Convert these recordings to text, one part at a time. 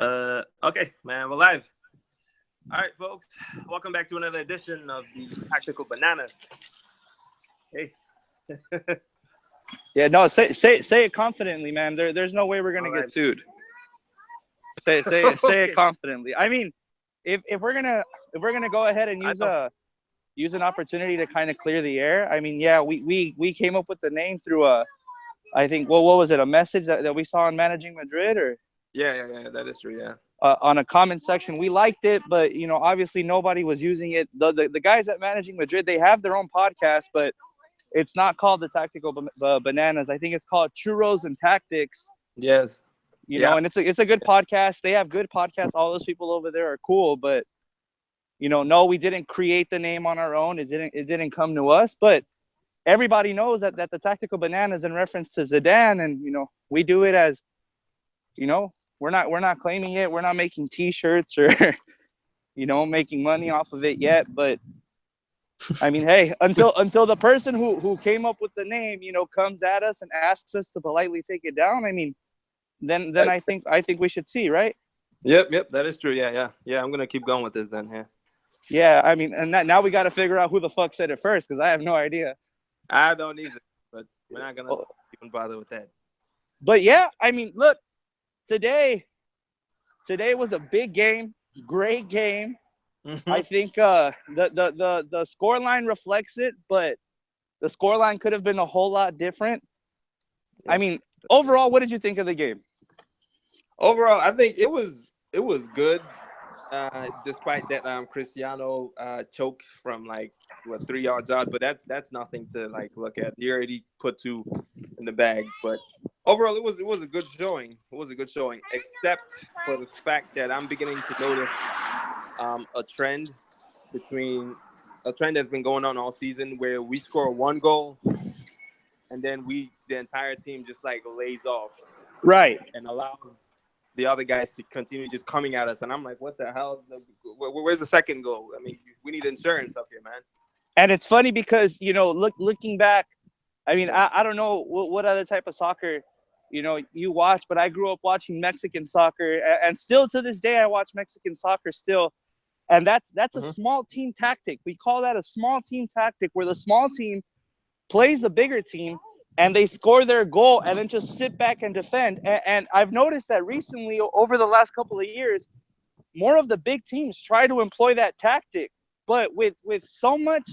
Okay, man, we're live. All right, folks, welcome back to another edition of the Tactical Bananas. Hey. Yeah, no, say it confidently, man. There's no way we're gonna get sued. Say Okay. it confidently. I mean, if we're gonna go ahead and use an opportunity to kind of clear the air. I mean, yeah, we came up with the name through I think what was it, a message that we saw on Managing Madrid, or Yeah, that is true, yeah. on a comment section. We liked it, but obviously nobody was using it. The guys at Managing Madrid, they have their own podcast, but it's not called the Tactical Bananas. I think it's called Churros and Tactics. Yes. And it's a good podcast. They have good podcasts. All those people over there are cool, but no, we didn't create the name on our own. It didn't come to us, but everybody knows that the Tactical Bananas in reference to Zidane, and we do it as we're not claiming it. We're not making T-shirts or making money off of it yet, but I mean, hey, until the person who came up with the name, comes at us and asks us to politely take it down, I mean, then I think we should see, right? Yep, that is true. Yeah. I'm gonna keep going with this then. Yeah, I mean, and now we got to figure out who the fuck said it first, because I have no idea. I don't either, but we're not gonna even bother with that. But yeah, I mean, look, today was a big game, great game. I think the scoreline reflects it, but the scoreline could have been a whole lot different. Yeah. I mean, overall, what did you think of the game? Overall, I think it was good, despite that Cristiano choke from 3 yards out, but that's nothing to look at. He already put 2 in the bag, but overall, it was a good showing. It was a good showing, except for the fact that I'm beginning to notice a trend that's been going on all season, where we score 1 goal and then the entire team just lays off, right, and allows the other guys to continue just coming at us. And I'm like, what the hell? Where's the second goal? I mean, we need insurance up here, man. And it's funny because looking back, I mean, I don't know what other type of soccer you watch, but I grew up watching Mexican soccer, and still to this day I watch Mexican soccer still. And that's a small team tactic. We call that a small team tactic, where the small team plays the bigger team and they score their goal and then just sit back and defend. And I've noticed that recently, over the last couple of years, more of the big teams try to employ that tactic. But with so much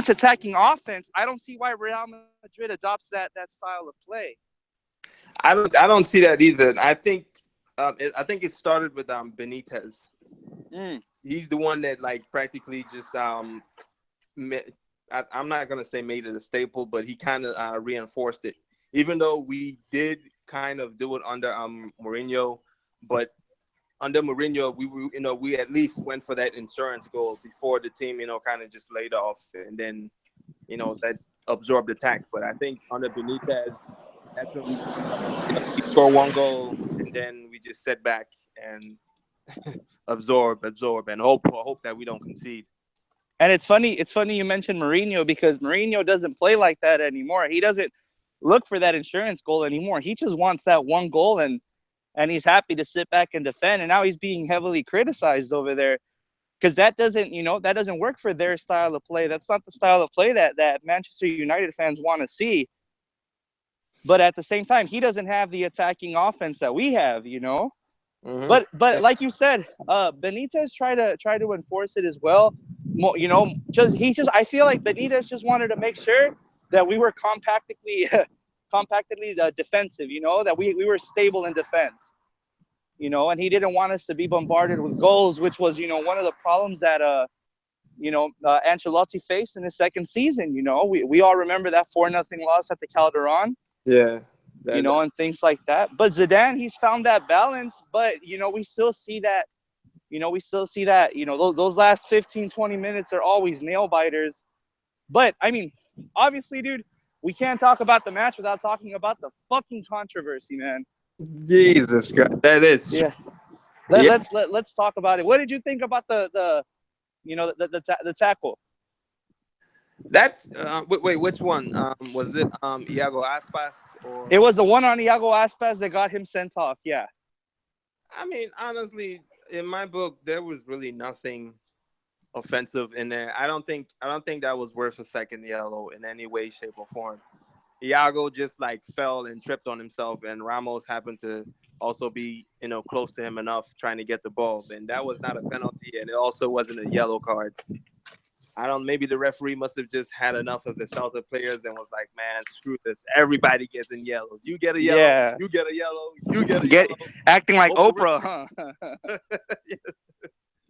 attacking offense, I don't see why Real Madrid adopts that style of play. I don't see that either. I think it started with Benitez. He's the one that practically just I'm not gonna say made it a staple, but he kind of reinforced it. Even though we did kind of do it under Mourinho, but under Mourinho we at least went for that insurance goal before the team kind of just laid off, and then that absorbed attack. But I think under Benitez, that's when we just we score 1 goal and then we just sit back and absorb and hope that we don't concede. And it's funny you mentioned Mourinho, because Mourinho doesn't play like that anymore. He doesn't look for that insurance goal anymore. He just wants that 1 goal, and he's happy to sit back and defend. And now he's being heavily criticized over there, because that doesn't work for their style of play. That's not the style of play that Manchester United fans want to see. But at the same time, he doesn't have the attacking offense that we have, But like you said, Benitez tried to enforce it as well. I feel like Benitez just wanted to make sure that we were compactly defensive, that we were stable in defense, and he didn't want us to be bombarded with goals, which was one of the problems that Ancelotti faced in his second season. We all remember that 4-0 loss at the Calderon. Yeah. And things like that. But Zidane, he's found that balance. But we still see that. Those last 15, 20 minutes are always nail biters. But I mean, obviously, dude, we can't talk about the match without talking about the fucking controversy, man. Jesus Christ, that is. Yeah. Let's talk about it. What did you think about the tackle? That wait, which one? Was it Iago Aspas or? It was the one on Iago Aspas that got him sent off. Yeah. I mean, honestly, in my book, there was really nothing offensive in there. I don't think that was worth a second yellow in any way, shape, or form. Iago just like fell and tripped on himself, and Ramos happened to also be close to him enough trying to get the ball, and that was not a penalty, and it also wasn't a yellow card. I don't. Maybe the referee must have just had enough of the Celta players and was like, "Man, screw this. Everybody gets in yellows. You get a yellow. Yeah, You get a yellow. You get a get yellow." acting like Hope the Oprah, referee. huh? Yes.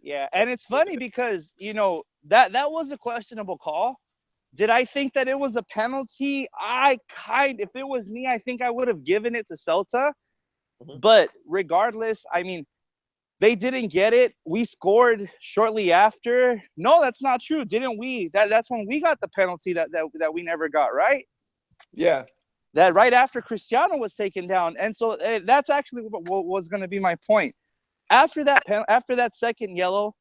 Yeah, and it's funny because that was a questionable call. Did I think that it was a penalty? If it was me, I think I would have given it to Celta. Mhm. But regardless, I mean, they didn't get it. We scored shortly after. No, that's not true. Didn't we? That's when we got the penalty that we never got, right? Yeah. That right after Cristiano was taken down. And so that's actually what was going to be my point. After that second yellow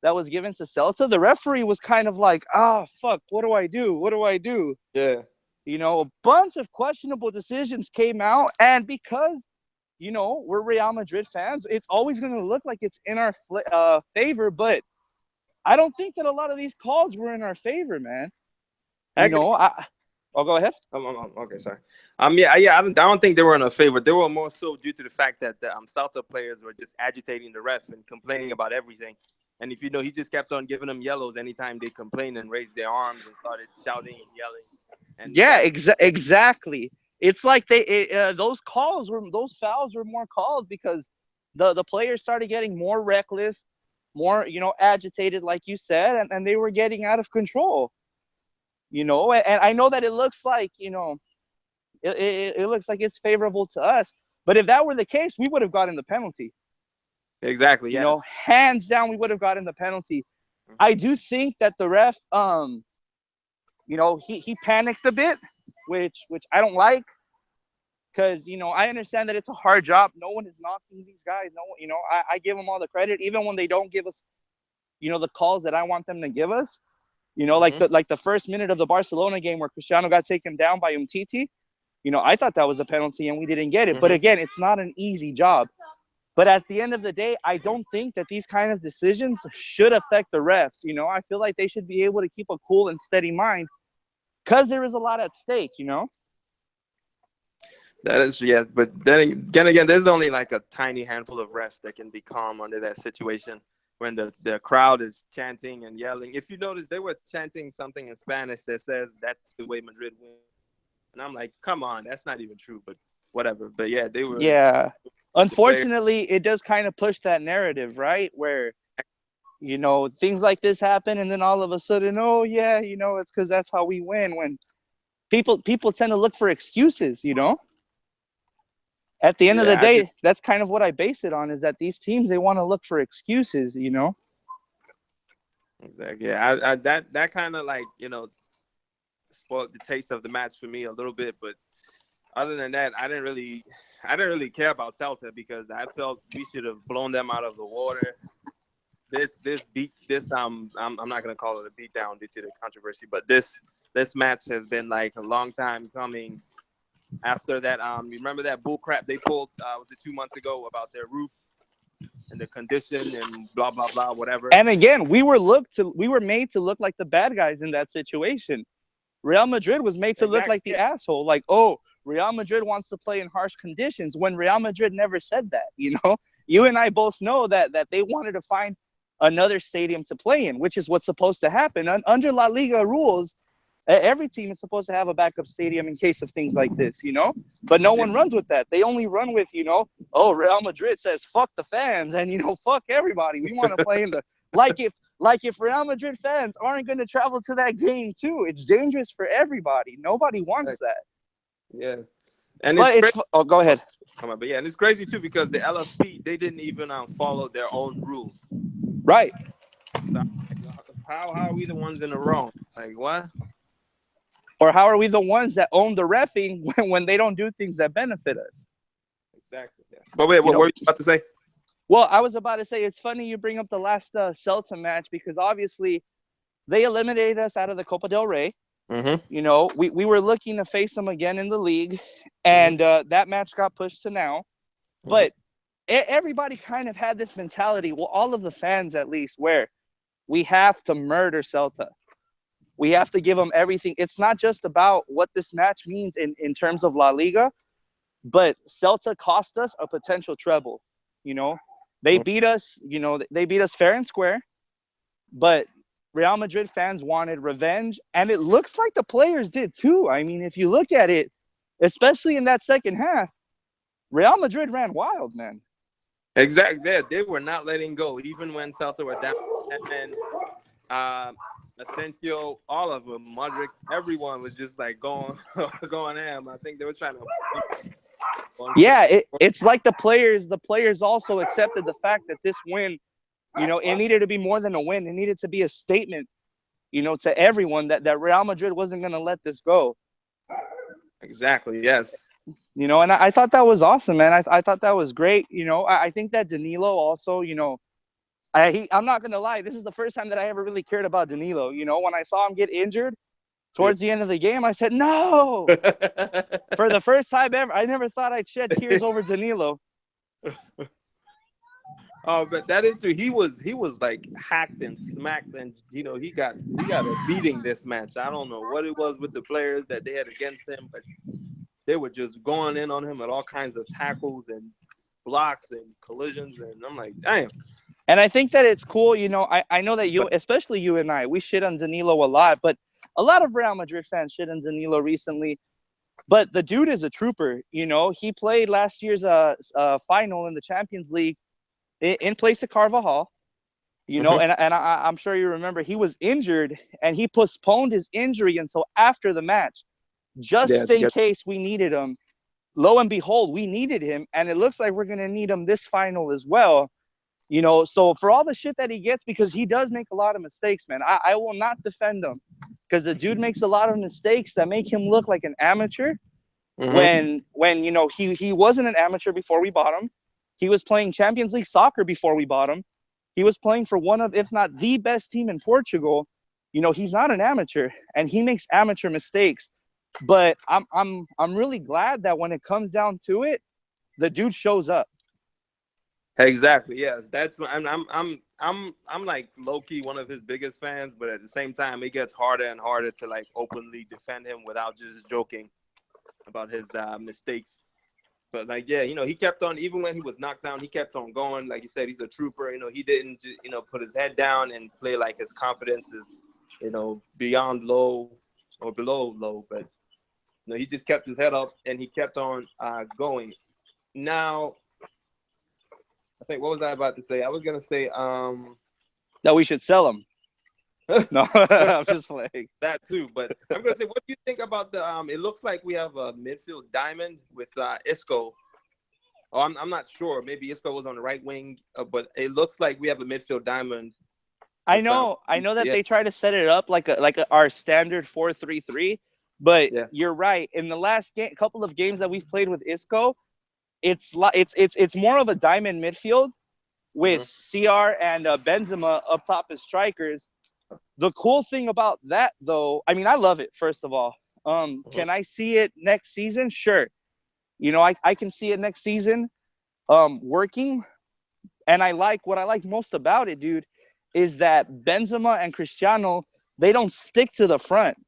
that was given to Celta, the referee was kind of like, fuck, what do I do? What do I do? Yeah. A bunch of questionable decisions came out. And because, we're Real Madrid fans, it's always going to look like it's in our favor. But I don't think that a lot of these calls were in our favor, man. I agree. I'll go ahead. Okay, sorry. Yeah. I don't think they were in a favor. They were more so due to the fact that the Celta players were just agitating the ref and complaining about everything. And if he just kept on giving them yellows anytime they complained and raised their arms and started shouting and yelling. And Yeah, that, exactly. It's like those fouls were more called because the players started getting more reckless, more agitated, like you said, and they were getting out of control. And I know that it looks like it looks like it's favorable to us, but if that were the case, we would have gotten the penalty. exactly. Yeah. Hands down, we would have gotten the penalty. I do think that the ref, he panicked a bit, which I don't like, because I understand that it's a hard job. No one is knocking these guys. No one, I give them all the credit, even when they don't give us, the calls that I want them to give us. Mm-hmm. Like the first minute of the Barcelona game where Cristiano got taken down by Umtiti. I thought that was a penalty and we didn't get it. But Mm-hmm. again, it's not an easy job. But at the end of the day, I don't think that these kind of decisions should affect the refs. I feel like they should be able to keep a cool and steady mind because there is a lot at stake. That is, yeah. But then again, there's only like a tiny handful of refs that can be calm under that situation when the crowd is chanting and yelling. If you notice, they were chanting something in Spanish that says that's the way Madrid wins. And I'm like, come on, that's not even true, but whatever. But yeah, they were Yeah. the players. Unfortunately, it does kind of push that narrative, right? Where, things like this happen and then all of a sudden, oh, yeah, it's because that's how we win. When people tend to look for excuses. At the end of the Yeah, day, that's kind of what I base it on, is that these teams, they want to look for excuses. exactly. Yeah, that kind of like spoiled the taste of the match for me a little bit, but other than that, I didn't really care about Celta because I felt we should have blown them out of the water. I'm not gonna call it a beatdown due to the controversy, but this match has been like a long time coming. After that, you remember that bull crap they pulled? Was it 2 months ago about their roof and the condition and blah blah blah whatever? And again, we were made to look like the bad guys in that situation. Real Madrid was made to look Exactly. like the Yeah. asshole. Like, oh, Real Madrid wants to play in harsh conditions, when Real Madrid never said that. You and I both know that they wanted to find another stadium to play in, which is what's supposed to happen. Under La Liga rules, every team is supposed to have a backup stadium in case of things like this. But no Yeah. one runs with that. They only run with, oh, Real Madrid says fuck the fans and fuck everybody. We want to play in the like if Real Madrid fans aren't going to travel to that game too, it's dangerous for everybody. Nobody wants that. Yeah. And it's But crazy. go ahead. Come on, but yeah, and it's crazy too because the LFP they didn't even follow their own rules. Right. So, like, how are we the ones in the wrong? Like what? Or how are we the ones that own the reffing when they don't do things that benefit us? Exactly. Yeah. But wait, You what know, were you about to say? well, I was about to say, it's funny you bring up the last Celta match, because obviously they eliminated us out of the Copa del Rey. Mm-hmm. We were looking to face them again in the league, Mm-hmm. and that match got pushed to now. Mm-hmm. But everybody kind of had this mentality. Well, all of the fans, at least, where we have to murder Celta. We have to give them everything. It's not just about what this match means in terms of La Liga, but Celta cost us a potential treble. You know, they beat us. You know, they beat us fair and square. But Real Madrid fans wanted revenge, and it looks like the players did too. I mean, if you look at it, especially in that second half, Real Madrid ran wild, man. Exactly. They were not letting go, even when Celta were down. And then Asensio, all of them, Modric, everyone was just like going going ham. I think they were trying to. Yeah, it's like the players also accepted the fact that this win, you know, it needed to be more than a win. It needed to be a statement, you know, to everyone that Real Madrid wasn't going to let this go. Exactly. Yes. You know, and I thought that was awesome, man. I thought that was great. You know, I think that Danilo also, you know, I'm not going to lie. This is the first time that I ever really cared about Danilo. You know, when I saw him get injured towards the end of the game, I said, no. For the first time ever, I never thought I'd shed tears over Danilo. Oh, but that is true. He was like hacked and smacked, and you know he got a beating this match. I don't know what it was with the players that they had against him, but they were just going in on him at all kinds of tackles and blocks and collisions, and I'm like, damn. And I think that it's cool. You know, I know that you, especially you and I, we shit on Danilo a lot, but a lot of Real Madrid fans shit on Danilo recently. But the dude is a trooper. You know, he played last year's final in the Champions League in place of Carvajal. You know, and I'm sure you remember he was injured and he postponed his injury until after the match, just in case we needed him. Lo and behold, we needed him, and it looks like we're gonna need him this final as well. You know, so for all the shit that he gets, because he does make a lot of mistakes, man, I will not defend him, because the dude makes a lot of mistakes that make him look like an amateur. When you know he wasn't an amateur before we bought him. He was playing Champions League soccer before we bought him. He was playing for one of, if not the best team in Portugal. You know, he's not an amateur, and he makes amateur mistakes. But I'm really glad that when it comes down to it, the dude shows up. Exactly. Yes, that's I'm like low key one of his biggest fans, but at the same time, it gets harder and harder to like openly defend him without just joking about his mistakes. But like, yeah, you know, he kept on, even when he was knocked down, he kept on going. Like you said, he's a trooper. You know, he didn't, you know, put his head down and play like his confidence is, you know, beyond low or below low. But you know, he just kept his head up and he kept on going. Now, I think, what was I about to say? I was gonna say that we should sell him. No, I'm just playing. That too, but I'm gonna say, what do you think about the? It looks like we have a midfield diamond with Isco. Oh, I'm not sure. Maybe Isco was on the right wing, but it looks like we have a midfield diamond. I know that they try to set it up like our standard 4-3-3, but you're right. In the last couple of games that we've played with Isco, it's more of a diamond midfield with CR and Benzema up top as strikers. The cool thing about that, though, I mean, I love it, first of all. Can I see it next season? Sure. You know, I can see it next season working. And what I like most about it, dude, is that Benzema and Cristiano, they don't stick to the front.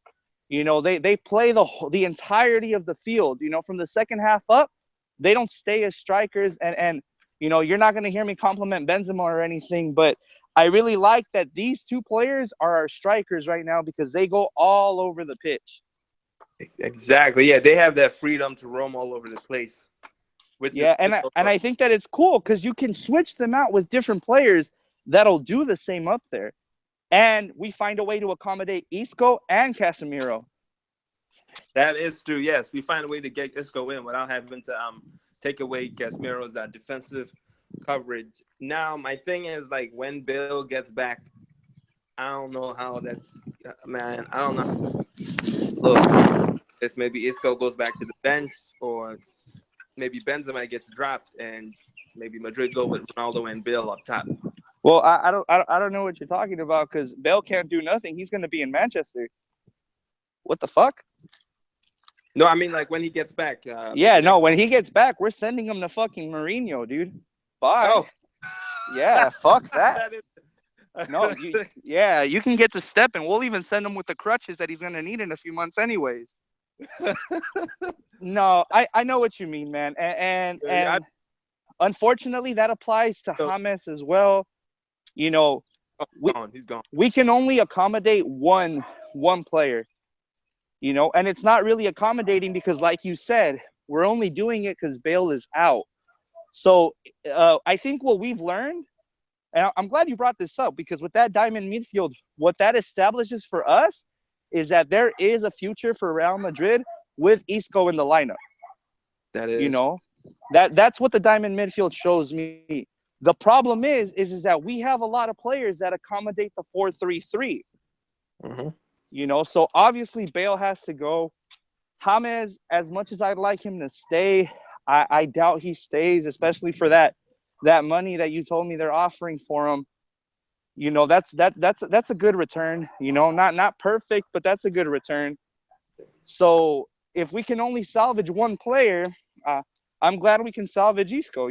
You know, they play the entirety of the field. You know, from the second half up, they don't stay as strikers. And you know, you're not going to hear me compliment Benzema or anything, but I really like that these two players are our strikers right now because they go all over the pitch. Exactly. Yeah, they have that freedom to roam all over the place. I think that it's cool because you can switch them out with different players that'll do the same up there. And we find a way to accommodate Isco and Casemiro. That is true. Yes, we find a way to get Isco in without having to take away Casemiro's defensive coverage. Now, my thing is, like, when Bill gets back, I don't know how that's, man, I don't know. Look, if maybe Isco goes back to the bench, or maybe Benzema gets dropped, and maybe Madrid go with Ronaldo and Bill up top. Well, I don't know what you're talking about because Bale can't do nothing. He's going to be in Manchester. What the fuck? No, I mean, like, when he gets back. When he gets back, we're sending him to fucking Mourinho, dude. Bye. Oh, Yeah, fuck that. that is. No, you can get to step, and we'll even send him with the crutches that he's gonna need in a few months, anyways. No, I know what you mean, man, and unfortunately, that applies to James as well. You know, we He's gone. we can only accommodate one player. And it's not really accommodating because, like you said, we're only doing it because Bale is out. So I think what we've learned, and I'm glad you brought this up, because with that diamond midfield, what that establishes for us is that there is a future for Real Madrid with Isco in the lineup. That You is. know, that's what the diamond midfield shows me. The problem is that we have a lot of players that accommodate the 4-3-3. Mm-hmm. So obviously Bale has to go. James, as much as I'd like him to stay, I doubt he stays, especially for that money that you told me they're offering for him. That's a good return. Not perfect, but that's a good return. So if we can only salvage one player, I'm glad we can salvage Isco.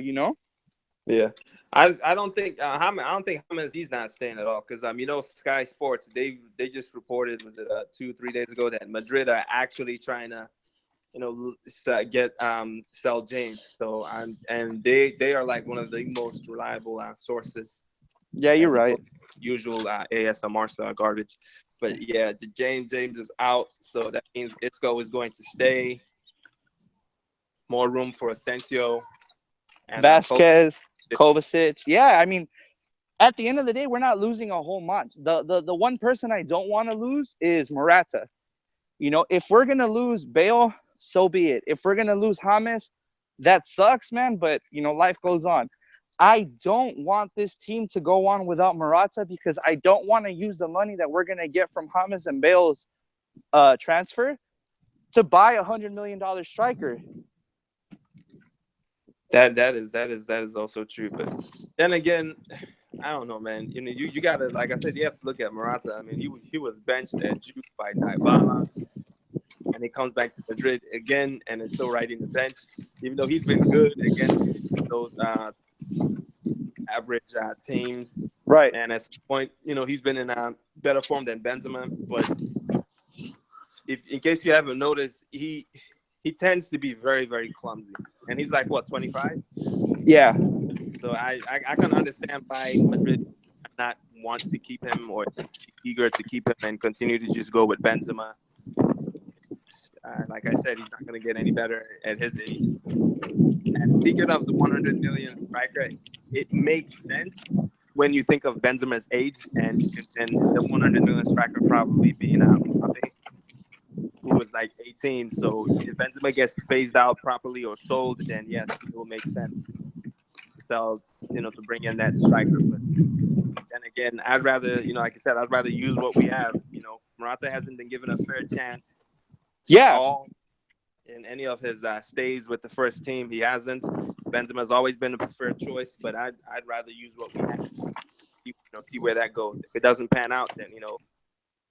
Yeah, I don't think I don't think James, he's not staying at all, because Sky Sports, they just reported, was it 2-3 days ago, that Madrid are actually trying to get sell James. So and they are like one of the most reliable sources, Yeah, you're as right. opposed to usual ASMR garbage. But yeah, the James is out, so that means Isco is going to stay. More room for Asensio and Vasquez, Kovacic. Yeah, I mean, at the end of the day, we're not losing a whole bunch. The one person I don't want to lose is Morata. If we're gonna lose Bale, so be it. If we're gonna lose James, that sucks, man. But life goes on. I don't want this team to go on without Morata, because I don't want to use the money that we're gonna get from James and Bale's transfer to buy $100 million striker. That is also true. But then again, I don't know, man. You gotta, like I said, you have to look at Morata. I mean, he was benched at Juve by Dybala, and he comes back to Madrid again and is still riding the bench, even though he's been good against those average teams. Right. And at some point, he's been in better form than Benzema. But if, in case you haven't noticed, he tends to be very, very clumsy, and he's like, what, 25? Yeah. So I can understand why Madrid not want to keep him, or eager to keep him and continue to just go with Benzema. Like I said, he's not going to get any better at his age. And speaking of the 100 million striker, it makes sense when you think of Benzema's age, and the 100 million striker probably being Mbappe, who was like 18. So if Benzema gets phased out properly or sold, then yes, it will make sense to sell, to bring in that striker. But then again, I'd rather, like I said, I'd rather use what we have. Morata hasn't been given a fair chance at Yeah. all in any of his stays with the first team. He hasn't. Benzema has always been a preferred choice, but I'd rather use what we have. See where that goes. If it doesn't pan out, then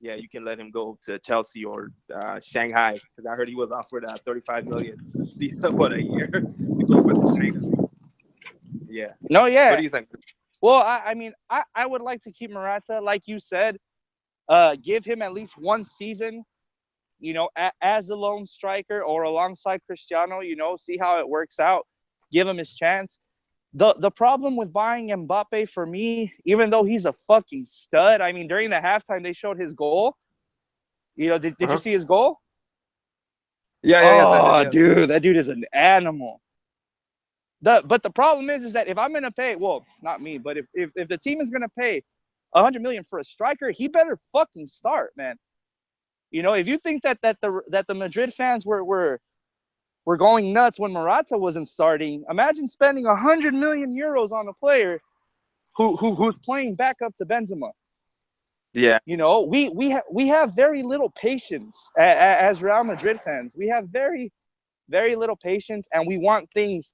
yeah, you can let him go to Chelsea or Shanghai, because I heard he was offered 35 million a year to go with China. Yeah. No, What yeah. do you think? Well, I mean, I would like to keep Morata, like you said. Give him at least one season, as a lone striker or alongside Cristiano. See how it works out. Give him his chance. The problem with buying Mbappe for me, even though he's a fucking stud, I mean, during the halftime they showed his goal. Did you Uh-huh. see his goal? Yeah, yes, I did. Oh, Yes. dude, that dude is an animal. But the problem is that if I'm gonna pay, well, not me, but if the team is gonna pay 100 million for a striker, he better fucking start, man. If you think that the Madrid fans were going nuts when Morata wasn't starting, imagine spending 100 million euros on a player who's playing back up to Benzema. Yeah. We have very little patience as Real Madrid fans. We have very, very little patience, and we want things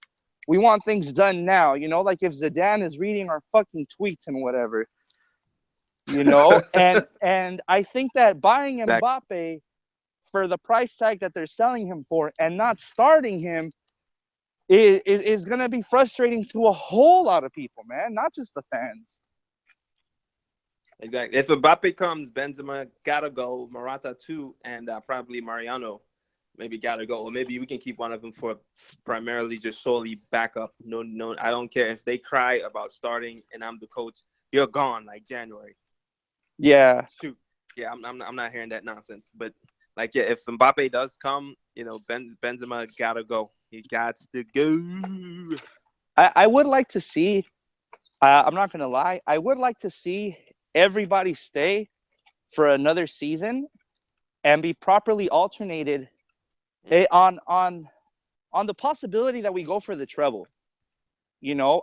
done now. Like if Zidane is reading our fucking tweets and whatever. And I think that buying Exactly. Mbappe for the price tag that they're selling him for and not starting him is going to be frustrating to a whole lot of people, man, not just the fans. Exactly. If Mbappe comes, Benzema gotta go. Morata too, and probably Mariano maybe gotta go. Or maybe we can keep one of them for primarily just solely backup. No, no, I don't care if they cry about starting and I'm the coach. You're gone like January. Yeah. Shoot. Yeah, I'm not hearing that nonsense. But like, yeah, if Mbappe does come, Benzema gotta go. He got to go. I would like to see. I'm not gonna lie. I would like to see everybody stay for another season and be properly alternated on the possibility that we go for the treble.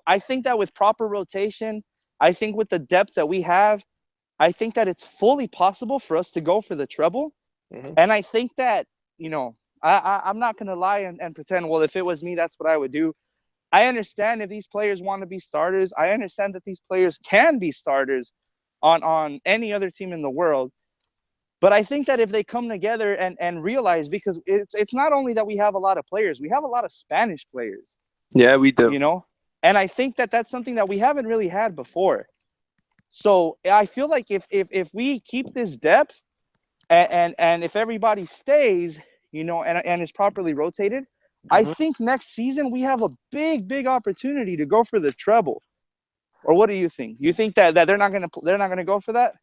I think that with proper rotation, I think with the depth that we have, I think that it's fully possible for us to go for the treble. Mm-hmm. And I think that, I'm not gonna lie and pretend, well, if it was me, that's what I would do. I understand if these players want to be starters. I understand that these players can be starters on any other team in the world. But I think that if they come together and realize, because it's not only that we have a lot of players, we have a lot of Spanish players. Yeah, we do. And I think that that's something that we haven't really had before. So I feel like if we keep this depth and if everybody stays, and is properly rotated, I think next season we have a big opportunity to go for the treble. Or what do you think? You think that they're not gonna go for that?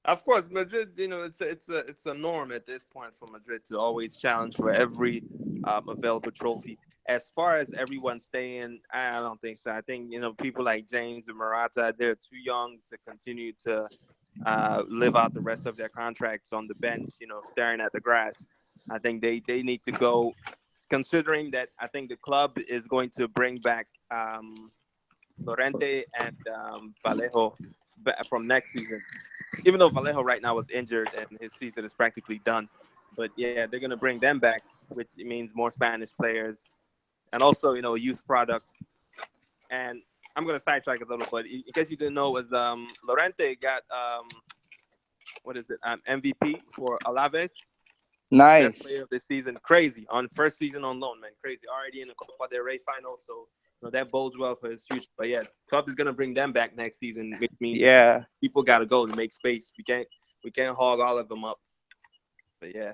Of course, Madrid. It's a norm at this point for Madrid to always challenge for every available trophy. As far as everyone staying, I don't think so. I think people like James and Morata, they're too young to continue to live out the rest of their contracts on the bench. Staring at the grass. I think they need to go. Considering that, I think the club is going to bring back Lorente and Vallejo from next season. Even though Vallejo right now is injured and his season is practically done. But yeah, they're going to bring them back, which means more Spanish players and also, youth product. And I'm going to sidetrack a little, but in case you didn't know, was Lorente got, what is it, MVP for Alaves. Best player Nice. of this season. Crazy. On first season on loan, man. Crazy. Already in the Copa del Rey final, so that bodes well for his future. But yeah, club is gonna bring them back next season, which means Yeah. people gotta go to make space. We can't hog all of them up. But yeah.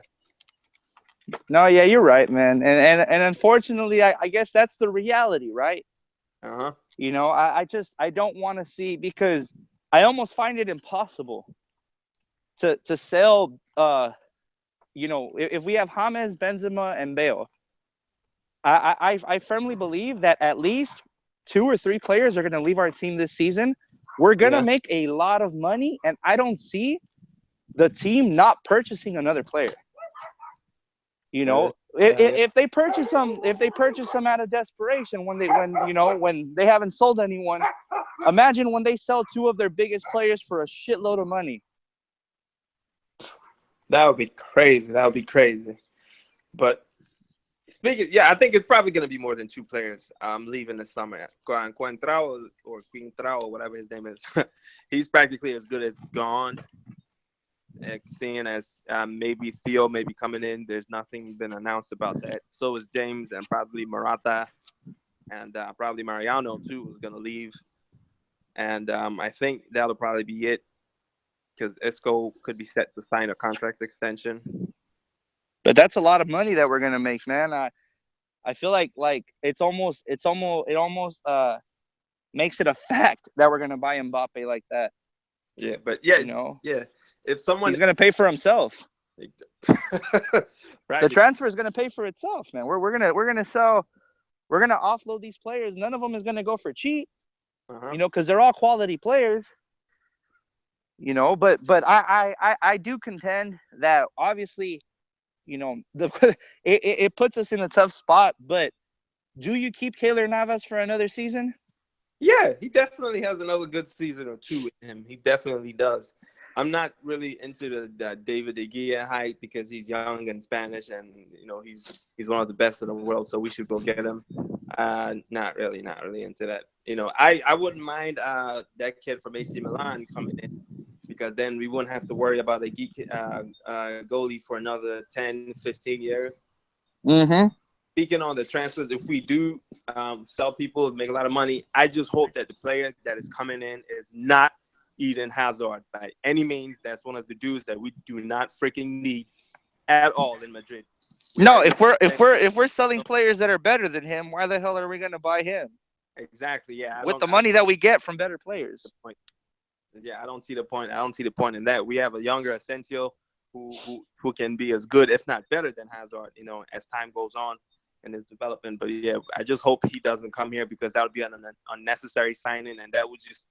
No, yeah, you're right, man. And unfortunately, I guess that's the reality, right? Uh-huh. I don't want to see, because I almost find it impossible to sell. If we have James, Benzema, and Bale, I firmly believe that at least 2 or 3 players are going to leave our team this season. We're going to Yeah. make a lot of money, and I don't see the team not purchasing another player. Yeah. If they purchase them out of desperation, when they haven't sold anyone, imagine when they sell 2 of their biggest players for a shitload of money. That would be crazy. That would be crazy. But I think it's probably going to be more than 2 players leaving this summer. Coentrao or Quintrao, whatever his name is, he's practically as good as gone. Seeing as maybe Theo may be coming in. There's nothing been announced about that. So is James and probably Morata and probably Mariano too is going to leave. And I think that'll probably be it because Isco could be set to sign a contract extension. But that's a lot of money that we're gonna make, man. I feel like it almost makes it a fact that we're gonna buy Mbappe like that. Yeah, but yeah, yeah. If someone he's gonna pay for himself. Right. The transfer is gonna pay for itself, man. We're gonna offload these players. None of them is gonna go for cheap, because they're all quality players. But I do contend that obviously, it puts us in a tough spot. But do you keep Keylor Navas for another season? Yeah, he definitely has another good season or 2 with him. He definitely does. I'm not really into the David De Gea hype because he's young and Spanish, and he's one of the best in the world. So we should go get him. Not really into that. I wouldn't mind that kid from AC Milan coming in, because then we wouldn't have to worry about a goalie for another 10, 15 years. Mm-hmm. speaking on the transfers, if we do sell people, make a lot of money, I just hope that the player that is coming in is not Eden Hazard by any means. That's one of the dudes that we do not freaking need at all in Madrid. No, if we're selling players that are better than him, why the hell are we gonna buy him? Exactly. Yeah. With the money that we get from better players. Yeah, I don't see the point. I don't see the point in that. We have a younger Asensio who can be as good, if not better, than Hazard, as time goes on in his development. But yeah, I just hope he doesn't come here because that would be an unnecessary signing, and that would just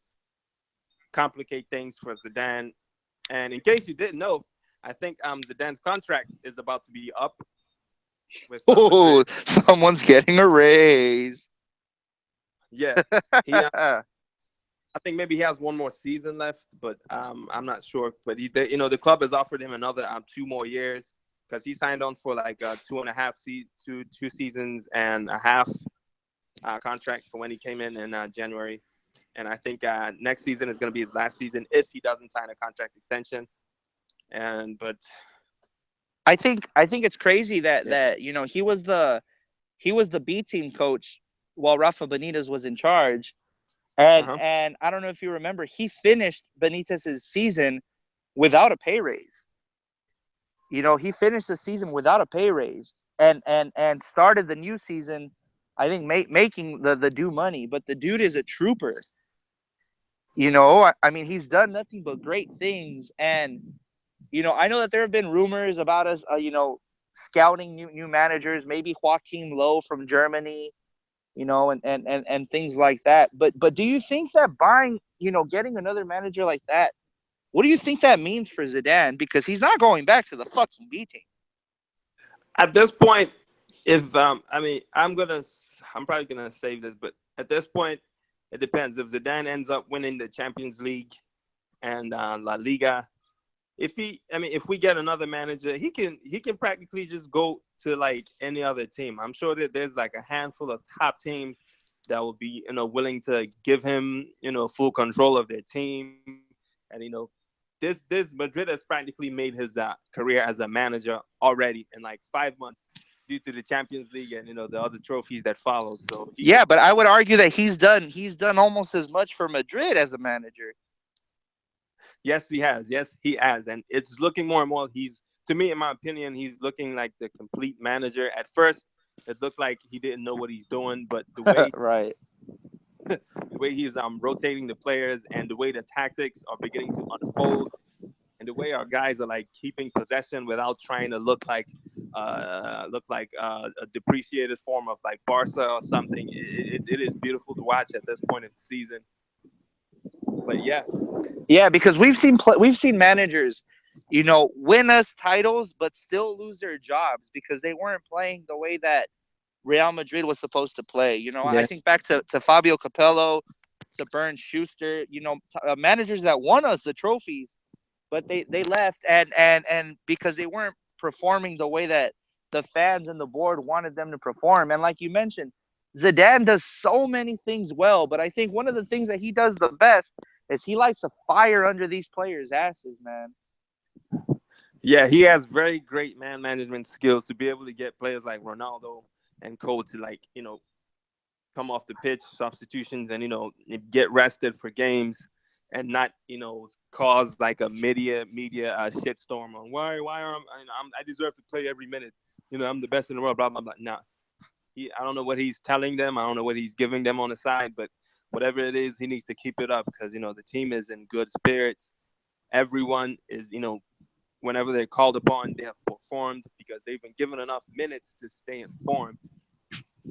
complicate things for Zidane. And in case you didn't know, I think Zidane's contract is about to be up with Oh, someone's getting a raise. Yeah, he. I think maybe he has one more season left, but I'm not sure. But the club has offered him another 2 more years because he signed on for like 2 seasons and a half contract for when he came in January, and I think next season is going to be his last season if he doesn't sign a contract extension. But I think it's crazy that he was the B team coach while Rafa Benitez was in charge. And I don't know if you remember, he finished Benitez's season without a pay raise. He finished the season without a pay raise and started the new season, I think, making the due money. But the dude is a trooper. I mean, he's done nothing but great things. And, I know that there have been rumors about us, scouting new managers, maybe Joachim Low from Germany, and things like that. But do you think that buying, getting another manager like that, what do you think that means for Zidane? Because he's not going back to the fucking B team. At this point, if I'm probably gonna save this, but at this point, it depends. If Zidane ends up winning the Champions League and La Liga, if we get another manager, he can practically just go to like any other team. I'm sure that there's like a handful of top teams that will be willing to give him full control of their team. And this Madrid has practically made his career as a manager already in like 5 months due to the Champions League and the other trophies that followed. So yeah, but I would argue that he's done almost as much for Madrid as a manager. Yes, he has. Yes, he has. And it's looking more and more. To me, in my opinion, he's looking like the complete manager. At first, it looked like he didn't know what he's doing, but the way right, the way he's rotating the players and the way the tactics are beginning to unfold, and the way our guys are like keeping possession without trying to look like a depreciated form of like Barca or something. It is beautiful to watch at this point in the season. But yeah, because we've seen managers, win us titles but still lose their jobs because they weren't playing the way that Real Madrid was supposed to play. I think back to Fabio Capello, to Bernd Schuster, managers that won us the trophies, but they left and because they weren't performing the way that the fans and the board wanted them to perform. And like you mentioned, Zidane does so many things well, but I think one of the things that he does the best is he lights a fire under these players' asses, man. Yeah, he has very great man management skills to be able to get players like Ronaldo and Cole to come off the pitch, substitutions, and get rested for games, and not cause like a media shitstorm on why I deserve to play every minute. I'm the best in the world. Blah blah blah. Nah, I don't know what he's telling them. I don't know what he's giving them on the side, but whatever it is, he needs to keep it up because the team is in good spirits. Everyone is whenever they're called upon, they have performed because they've been given enough minutes to stay informed,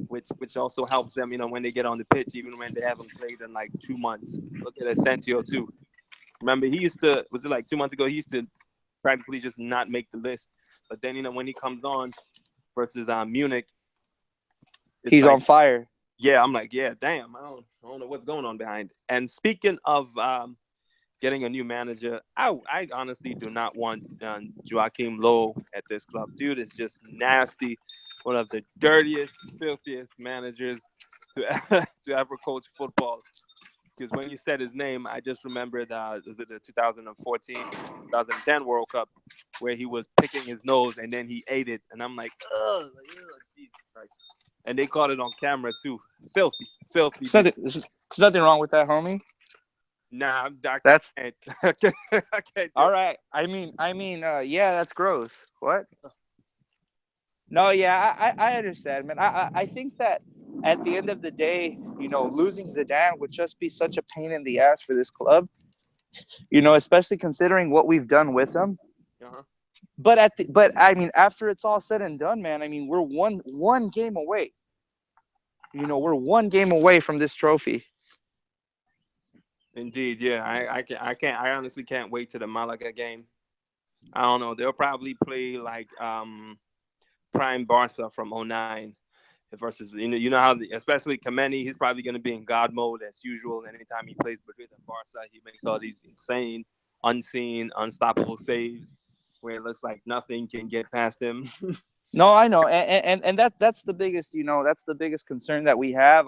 which also helps them, when they get on the pitch, even when they haven't played in like 2 months. Look at Asensio too. Remember, was it like 2 months ago? He used to practically just not make the list, but then when he comes on versus Munich, he's like, on fire. Yeah, I'm like, yeah, damn, I don't know what's going on behind it. And speaking of getting a new manager, I honestly do not want Joachim Low at this club. Dude is just nasty. One of the dirtiest, filthiest managers to ever coach football. Because when you said his name, I just remembered, was it the 2014-2010 World Cup, where he was picking his nose and then he ate it. And I'm like, ugh, Christ. And they caught it on camera too. Filthy, filthy. There's nothing wrong with that, homie. Nah, I That's can't. I can't do all it. right. Yeah, that's gross. What? No, yeah, I understand, man. I think that at the end of the day, losing Zidane would just be such a pain in the ass for this club, especially considering what we've done with him. Uh-huh. But after it's all said and done, man, we're one game away. We're one game away from this trophy. Indeed, yeah. I honestly can't wait to the Malaga game. I don't know. They'll probably play like prime Barca from '09 versus you know how especially Kameni, he's probably going to be in God mode as usual. And anytime he plays Madrid and Barca, he makes all these insane, unseen, unstoppable saves where it looks like nothing can get past him. No, I know, and that's the biggest that's the biggest concern that we have.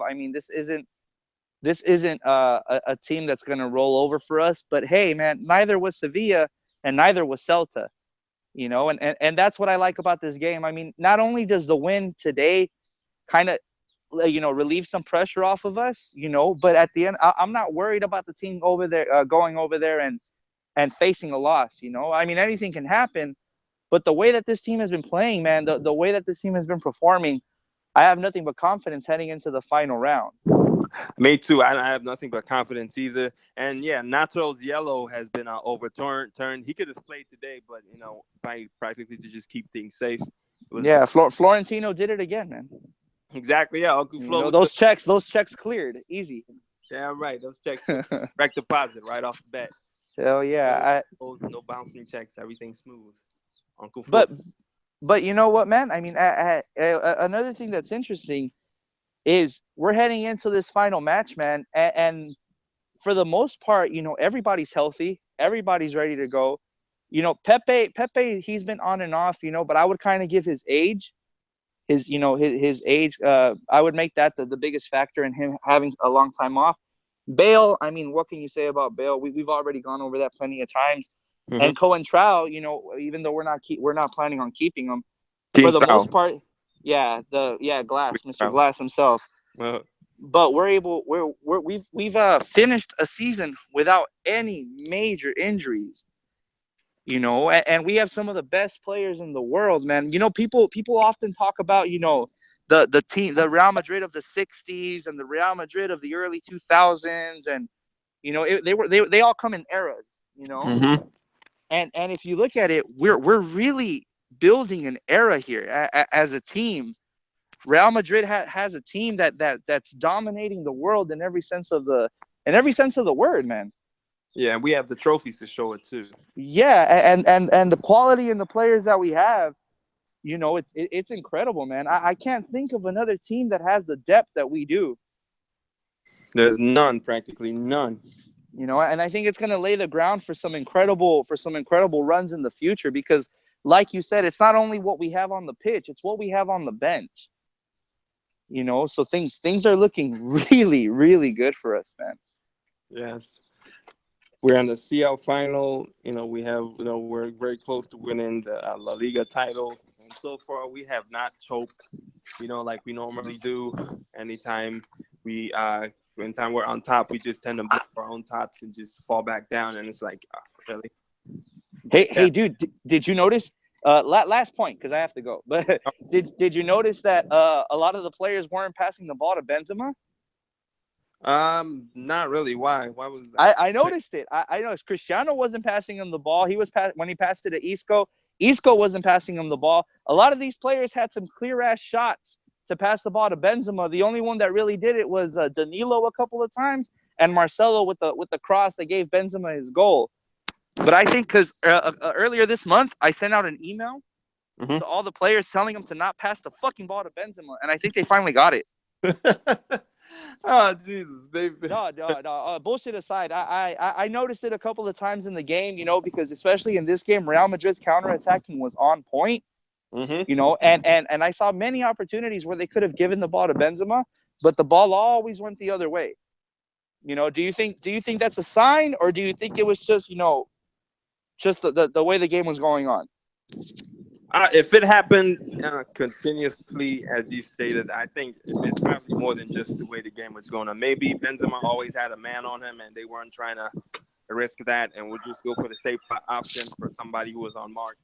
This isn't a team that's going to roll over for us. But hey, man, neither was Sevilla and neither was Celta. And that's what I like about this game. Not only does the win today kind of relieve some pressure off of us, but at the end, I'm not worried about the team over there going over there and facing a loss. Anything can happen, but the way that this team has been playing, man, the way that this team has been performing, I have nothing but confidence heading into the final round. Me too. I have nothing but confidence either. And yeah, Nato's yellow has been overturned. He could have played today, but practically to just keep things safe. Yeah, Florentino did it again, man. Exactly. Yeah, Uncle Flo. Those checks cleared easy. Damn right. Those checks direct deposit right off the bat. Hell yeah. No bouncing checks. Everything smooth. Uncle Flo. But you know what, man? Another thing that's interesting is we're heading into this final match, man, and for the most part, everybody's healthy, everybody's ready to go. Pepe, he's been on and off, but I would kind of give his age, his age. I would make that the biggest factor in him having a long time off. Bale, what can you say about Bale? We've already gone over that plenty of times. Mm-hmm. And Coentrao, even though we're not planning on keeping him, for the most part. Yeah, Glass, Mr. Glass himself. Well, but we've finished a season without any major injuries. And we have some of the best players in the world, man. People often talk about, the team, the Real Madrid of the 60s and the Real Madrid of the early 2000s, and they all come in eras, Mm-hmm. And if you look at it, we're really building an era here as a team. Real Madrid has a team that's dominating the world in every sense of the word, man. Yeah, and we have the trophies to show it too. Yeah, and the quality in the players that we have, it's incredible, man. I can't think of another team that has the depth that we do. There's none, practically none. And I think it's going to lay the ground for some incredible runs in the future, because like you said, it's not only what we have on the pitch, it's what we have on the bench. So things are looking really, really good for us, man. Yes. We're in the CL final. We have, we're very close to winning the La Liga title. And so far, we have not choked, like we normally do. Anytime anytime we're on top, we just tend to blow our own tops and just fall back down. And it's like, really? Hey, dude, did you notice? Last point, because I have to go. But did you notice that a lot of the players weren't passing the ball to Benzema? Not really. Why? Why was that? I noticed it. I noticed Cristiano wasn't passing him the ball. He was when he passed it to Isco. Isco wasn't passing him the ball. A lot of these players had some clear ass shots to pass the ball to Benzema. The only one that really did it was Danilo a couple of times, and Marcelo with the cross that gave Benzema his goal. But I think because earlier this month I sent out an email to all the players telling them to not pass the fucking ball to Benzema, and I think they finally got it. Oh, Jesus, baby. No. Bullshit aside, I noticed it a couple of times in the game, because especially in this game, Real Madrid's counterattacking was on point. And I saw many opportunities where they could have given the ball to Benzema, but the ball always went the other way. Do you think that's a sign, or do you think it was just, just the way the game was going on? If it happened continuously, as you stated, I think it's probably more than just the way the game was going on. Maybe Benzema always had a man on him, and they weren't trying to risk that, and would just go for the safe option for somebody who was on mark.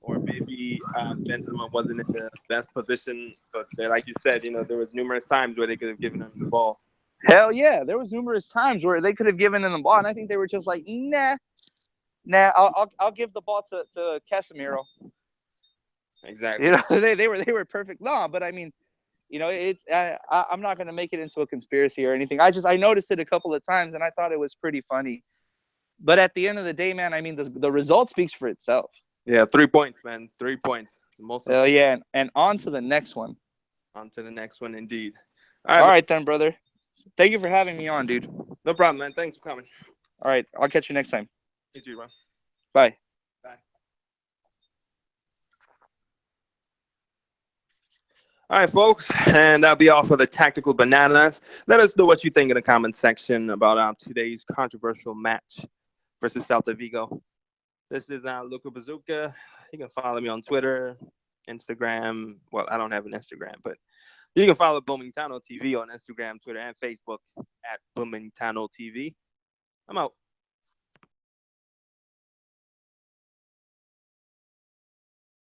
Or maybe Benzema wasn't in the best position, but like you said, there was numerous times where they could have given him the ball. Hell yeah, there was numerous times where they could have given him the ball, and I think they were just like, nah, I'll give the ball to Casemiro. Exactly. They were perfect. No, but I mean, it's I'm not gonna make it into a conspiracy or anything. I noticed it a couple of times, and I thought it was pretty funny. But at the end of the day, man, I mean, the result speaks for itself. Yeah, 3 points, man. 3 points. The most. Hell yeah, and on to the next one. On to the next one, indeed. All right, then, brother. Thank you for having me on, dude. No problem, man. Thanks for coming. All right, I'll catch you next time. You too, man. Bye. Bye. All right, folks, and that'll be all for the Tactical Bananas. Let us know what you think in the comment section about today's controversial match versus Celta Vigo. This is Luca Bazooka. You can follow me on Twitter, Instagram. Well, I don't have an Instagram, but you can follow Boomintano TV on Instagram, Twitter, and Facebook at Boomintano TV. I'm out.